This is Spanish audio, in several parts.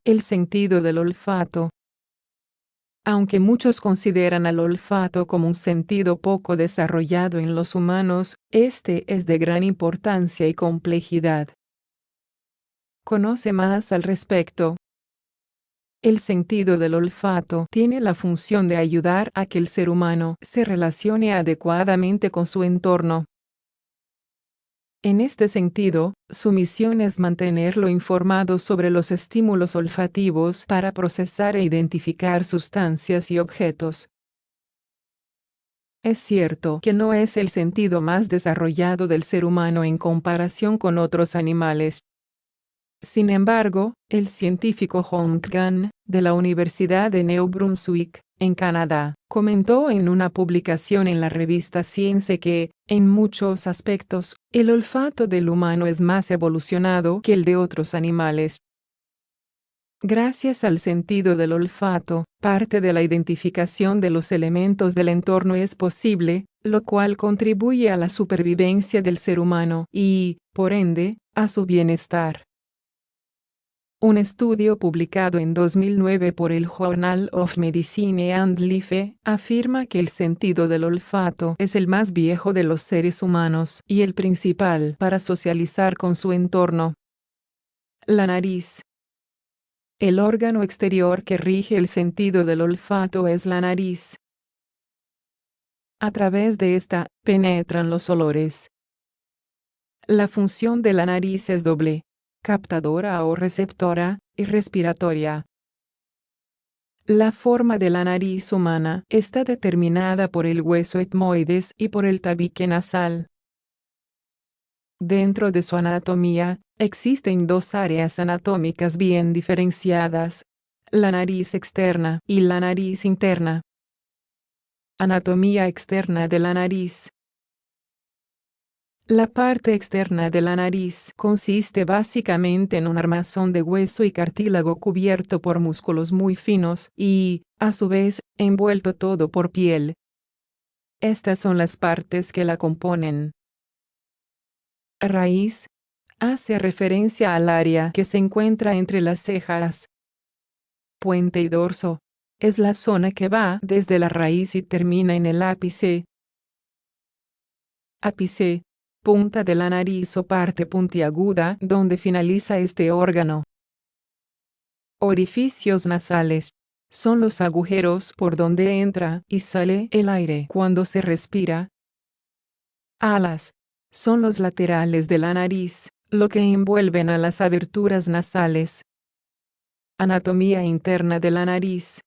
El sentido del olfato. Aunque muchos consideran al olfato como un sentido poco desarrollado en los humanos, este es de gran importancia y complejidad. Conoce más al respecto. El sentido del olfato tiene la función de ayudar a que el ser humano se relacione adecuadamente con su entorno. En este sentido, su misión es mantenerlo informado sobre los estímulos olfativos para procesar e identificar sustancias y objetos. Es cierto que no es el sentido más desarrollado del ser humano en comparación con otros animales. Sin embargo, el científico Hong Gan, de la Universidad de New Brunswick, en Canadá, comentó en una publicación en la revista Science que, en muchos aspectos, el olfato del humano es más evolucionado que el de otros animales. Gracias al sentido del olfato, parte de la identificación de los elementos del entorno es posible, lo cual contribuye a la supervivencia del ser humano y, por ende, a su bienestar. Un estudio publicado en 2009 por el Journal of Medicine and Life afirma que el sentido del olfato es el más viejo de los seres humanos y el principal para socializar con su entorno. La nariz. El órgano exterior que rige el sentido del olfato es la nariz. A través de esta, penetran los olores. La función de la nariz es doble: captadora o receptora, y respiratoria. La forma de la nariz humana está determinada por el hueso etmoides y por el tabique nasal. Dentro de su anatomía, existen dos áreas anatómicas bien diferenciadas: la nariz externa y la nariz interna. Anatomía externa de la nariz. La parte externa de la nariz consiste básicamente en un armazón de hueso y cartílago cubierto por músculos muy finos y, a su vez, envuelto todo por piel. Estas son las partes que la componen. Raíz. Hace referencia al área que se encuentra entre las cejas. Puente y dorso. Es la zona que va desde la raíz y termina en el ápice. Ápice. Punta de la nariz o parte puntiaguda donde finaliza este órgano. Orificios nasales. Son los agujeros por donde entra y sale el aire cuando se respira. Alas. Son los laterales de la nariz, lo que envuelven a las aberturas nasales. Anatomía interna de la nariz.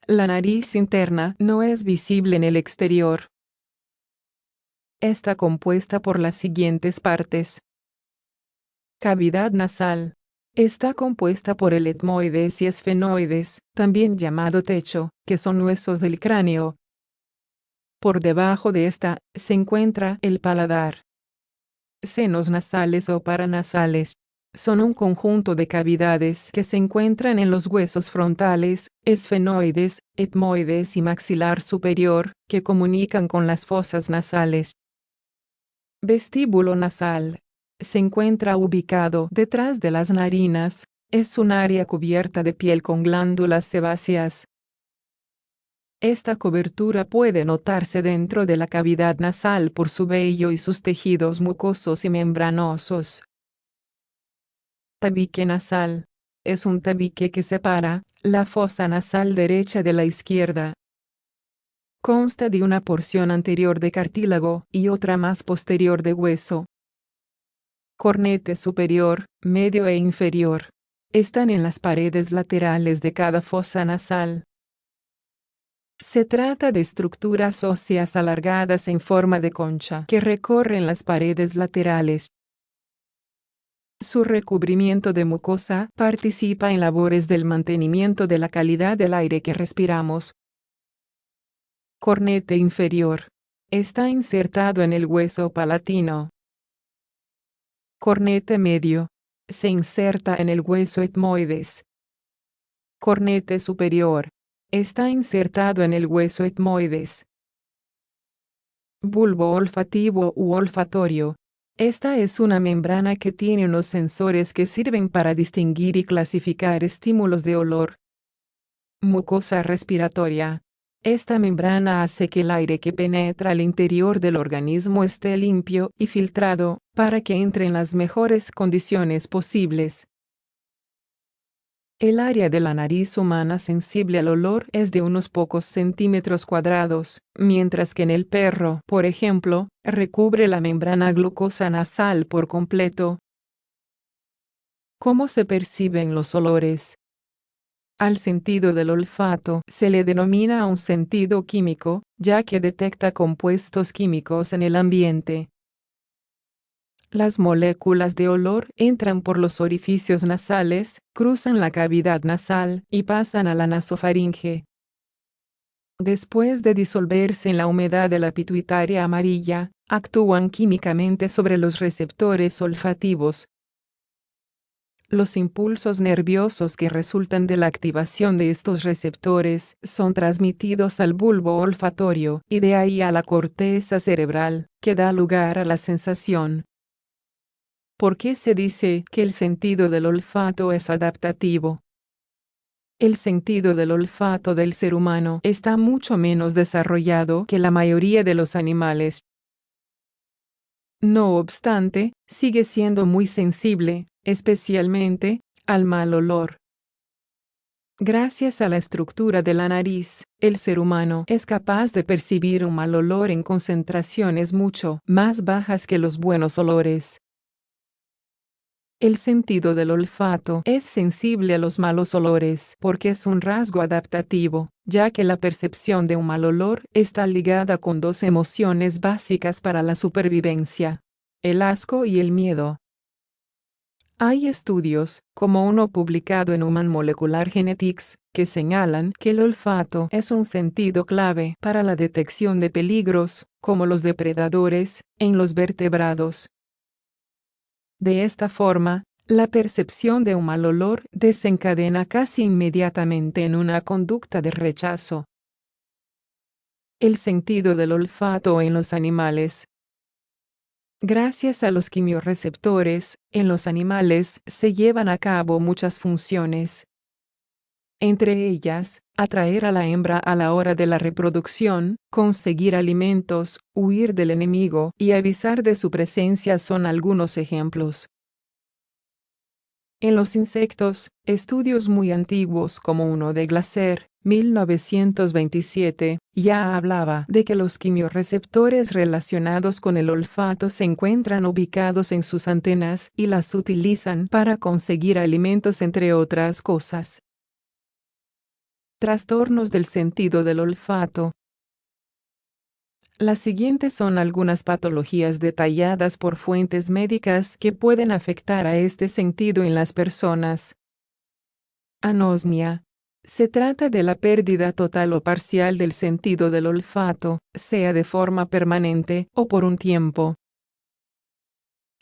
La nariz interna no es visible en el exterior. Está compuesta por las siguientes partes. Cavidad nasal. Está compuesta por el etmoides y esfenoides, también llamado techo, que son huesos del cráneo. Por debajo de esta, se encuentra el paladar. Senos nasales o paranasales. Son un conjunto de cavidades que se encuentran en los huesos frontales, esfenoides, etmoides y maxilar superior, que comunican con las fosas nasales. Vestíbulo nasal. Se encuentra ubicado detrás de las narinas. Es un área cubierta de piel con glándulas sebáceas. Esta cobertura puede notarse dentro de la cavidad nasal por su vello y sus tejidos mucosos y membranosos. Tabique nasal. Es un tabique que separa la fosa nasal derecha de la izquierda. Consta de una porción anterior de cartílago y otra más posterior de hueso. Cornete superior, medio e inferior. Están en las paredes laterales de cada fosa nasal. Se trata de estructuras óseas alargadas en forma de concha que recorren las paredes laterales. Su recubrimiento de mucosa participa en labores del mantenimiento de la calidad del aire que respiramos. Cornete inferior. Está insertado en el hueso palatino. Cornete medio. Se inserta en el hueso etmoides. Cornete superior. Está insertado en el hueso etmoides. Bulbo olfativo u olfatorio. Esta es una membrana que tiene unos sensores que sirven para distinguir y clasificar estímulos de olor. Mucosa respiratoria. Esta membrana hace que el aire que penetra al interior del organismo esté limpio y filtrado, para que entre en las mejores condiciones posibles. El área de la nariz humana sensible al olor es de unos pocos centímetros cuadrados, mientras que en el perro, por ejemplo, recubre la membrana glucosa nasal por completo. ¿Cómo se perciben los olores? Al sentido del olfato se le denomina un sentido químico, ya que detecta compuestos químicos en el ambiente. Las moléculas de olor entran por los orificios nasales, cruzan la cavidad nasal y pasan a la nasofaringe. Después de disolverse en la humedad de la pituitaria amarilla, actúan químicamente sobre los receptores olfativos. Los impulsos nerviosos que resultan de la activación de estos receptores son transmitidos al bulbo olfatorio y de ahí a la corteza cerebral, que da lugar a la sensación. ¿Por qué se dice que el sentido del olfato es adaptativo? El sentido del olfato del ser humano está mucho menos desarrollado que la mayoría de los animales. No obstante, sigue siendo muy sensible, especialmente al mal olor. Gracias a la estructura de la nariz, el ser humano es capaz de percibir un mal olor en concentraciones mucho más bajas que los buenos olores. El sentido del olfato es sensible a los malos olores porque es un rasgo adaptativo, ya que la percepción de un mal olor está ligada con dos emociones básicas para la supervivencia: el asco y el miedo. Hay estudios, como uno publicado en Human Molecular Genetics, que señalan que el olfato es un sentido clave para la detección de peligros, como los depredadores, en los vertebrados. De esta forma, la percepción de un mal olor desencadena casi inmediatamente en una conducta de rechazo. El sentido del olfato en los animales. Gracias a los quimiorreceptores, en los animales se llevan a cabo muchas funciones. Entre ellas, atraer a la hembra a la hora de la reproducción, conseguir alimentos, huir del enemigo y avisar de su presencia son algunos ejemplos. En los insectos, estudios muy antiguos como uno de Glaser, 1927, ya hablaba de que los quimiorreceptores relacionados con el olfato se encuentran ubicados en sus antenas y las utilizan para conseguir alimentos, entre otras cosas. Trastornos del sentido del olfato. Las siguientes son algunas patologías detalladas por fuentes médicas que pueden afectar a este sentido en las personas. Anosmia. Se trata de la pérdida total o parcial del sentido del olfato, sea de forma permanente o por un tiempo.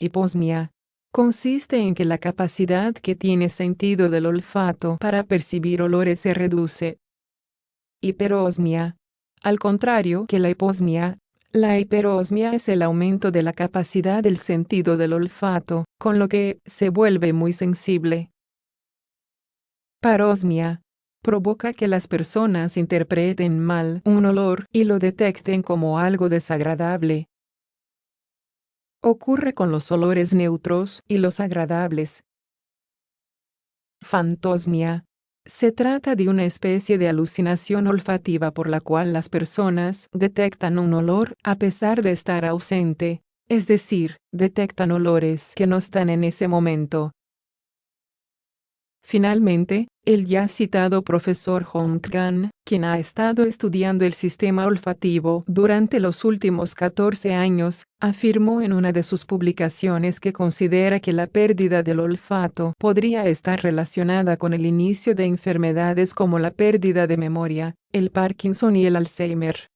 Hiposmia. Consiste en que la capacidad que tiene sentido del olfato para percibir olores se reduce. Hiperosmia. Al contrario que la hiposmia, la hiperosmia es el aumento de la capacidad del sentido del olfato, con lo que se vuelve muy sensible. Parosmia. Provoca que las personas interpreten mal un olor y lo detecten como algo desagradable. Ocurre con los olores neutros y los agradables. Fantosmia. Se trata de una especie de alucinación olfativa por la cual las personas detectan un olor a pesar de estar ausente, es decir, detectan olores que no están en ese momento. Finalmente, el ya citado profesor Hong Gan, quien ha estado estudiando el sistema olfativo durante los últimos 14 años, afirmó en una de sus publicaciones que considera que la pérdida del olfato podría estar relacionada con el inicio de enfermedades como la pérdida de memoria, el Parkinson y el Alzheimer.